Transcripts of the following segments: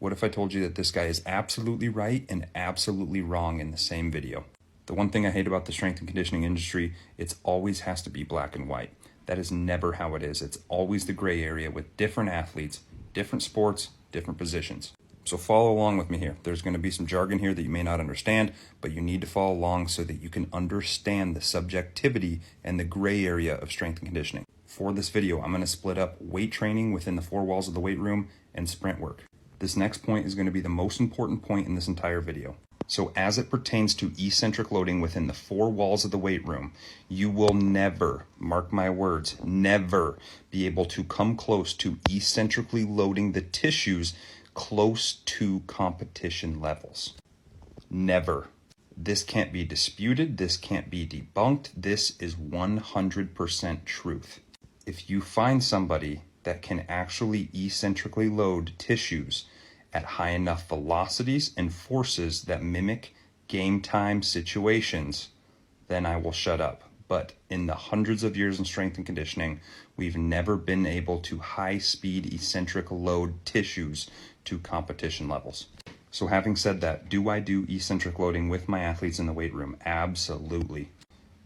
What if I told you that this guy is absolutely right and absolutely wrong in the same video? The one thing I hate about the strength and conditioning industry, it always has to be black and white. That is never how it is. It's always the gray area with different athletes, different sports, different positions. So follow along with me here. There's going to be some jargon here that you may not understand, but you need to follow along so that you can understand the subjectivity and the gray area of strength and conditioning. For this video, I'm going to split up weight training within the four walls of the weight room and sprint work. This next point is going to be the most important point in this entire video. So as it pertains to eccentric loading within the four walls of the weight room, you will never, mark my words, never be able to come close to eccentrically loading the tissues close to competition levels. Never. This can't be disputed. This can't be debunked. This is 100% truth. If you find somebody that can actually eccentrically load tissues at high enough velocities and forces that mimic game time situations, then I will shut up. But in the hundreds of years in strength and conditioning, we've never been able to high-speed eccentric load tissues to competition levels. So having said that, do I do eccentric loading with my athletes in the weight room? Absolutely.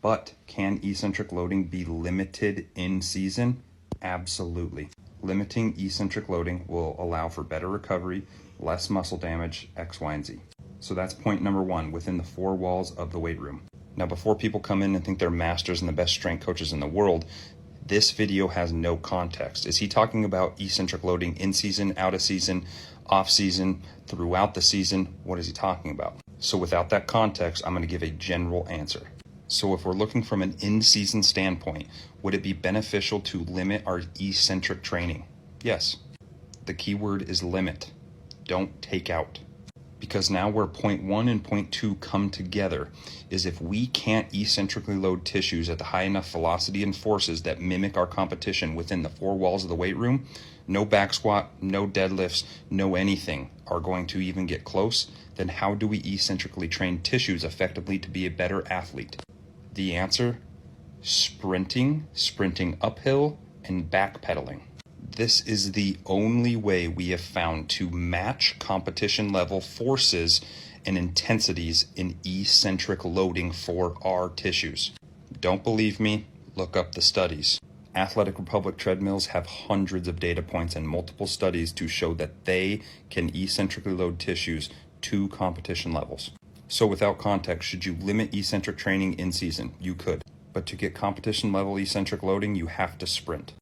But can eccentric loading be limited in season? Absolutely. Limiting eccentric loading will allow for better recovery, less muscle damage, X, Y, and Z. So that's point number one within the four walls of the weight room. Now, before people come in and think they're masters and the best strength coaches in the world, this video has no context. Is he talking about eccentric loading in season, out of season, off season, throughout the season? What is he talking about? So without that context, I'm going to give a general answer. So if we're looking from an in-season standpoint, would it be beneficial to limit our eccentric training? Yes. The key word is limit. Don't take out. Because now where point one and point two come together is if we can't eccentrically load tissues at the high enough velocity and forces that mimic our competition within the four walls of the weight room, no back squat, no deadlifts, no anything are going to even get close, then how do we eccentrically train tissues effectively to be a better athlete? The answer, sprinting uphill, and backpedaling. This is the only way we have found to match competition level forces and intensities in eccentric loading for our tissues. Don't believe me? Look up the studies. Athletic Republic treadmills have hundreds of data points and multiple studies to show that they can eccentrically load tissues to competition levels. So without context, should you limit eccentric training in season? You could. But to get competition level eccentric loading, you have to sprint.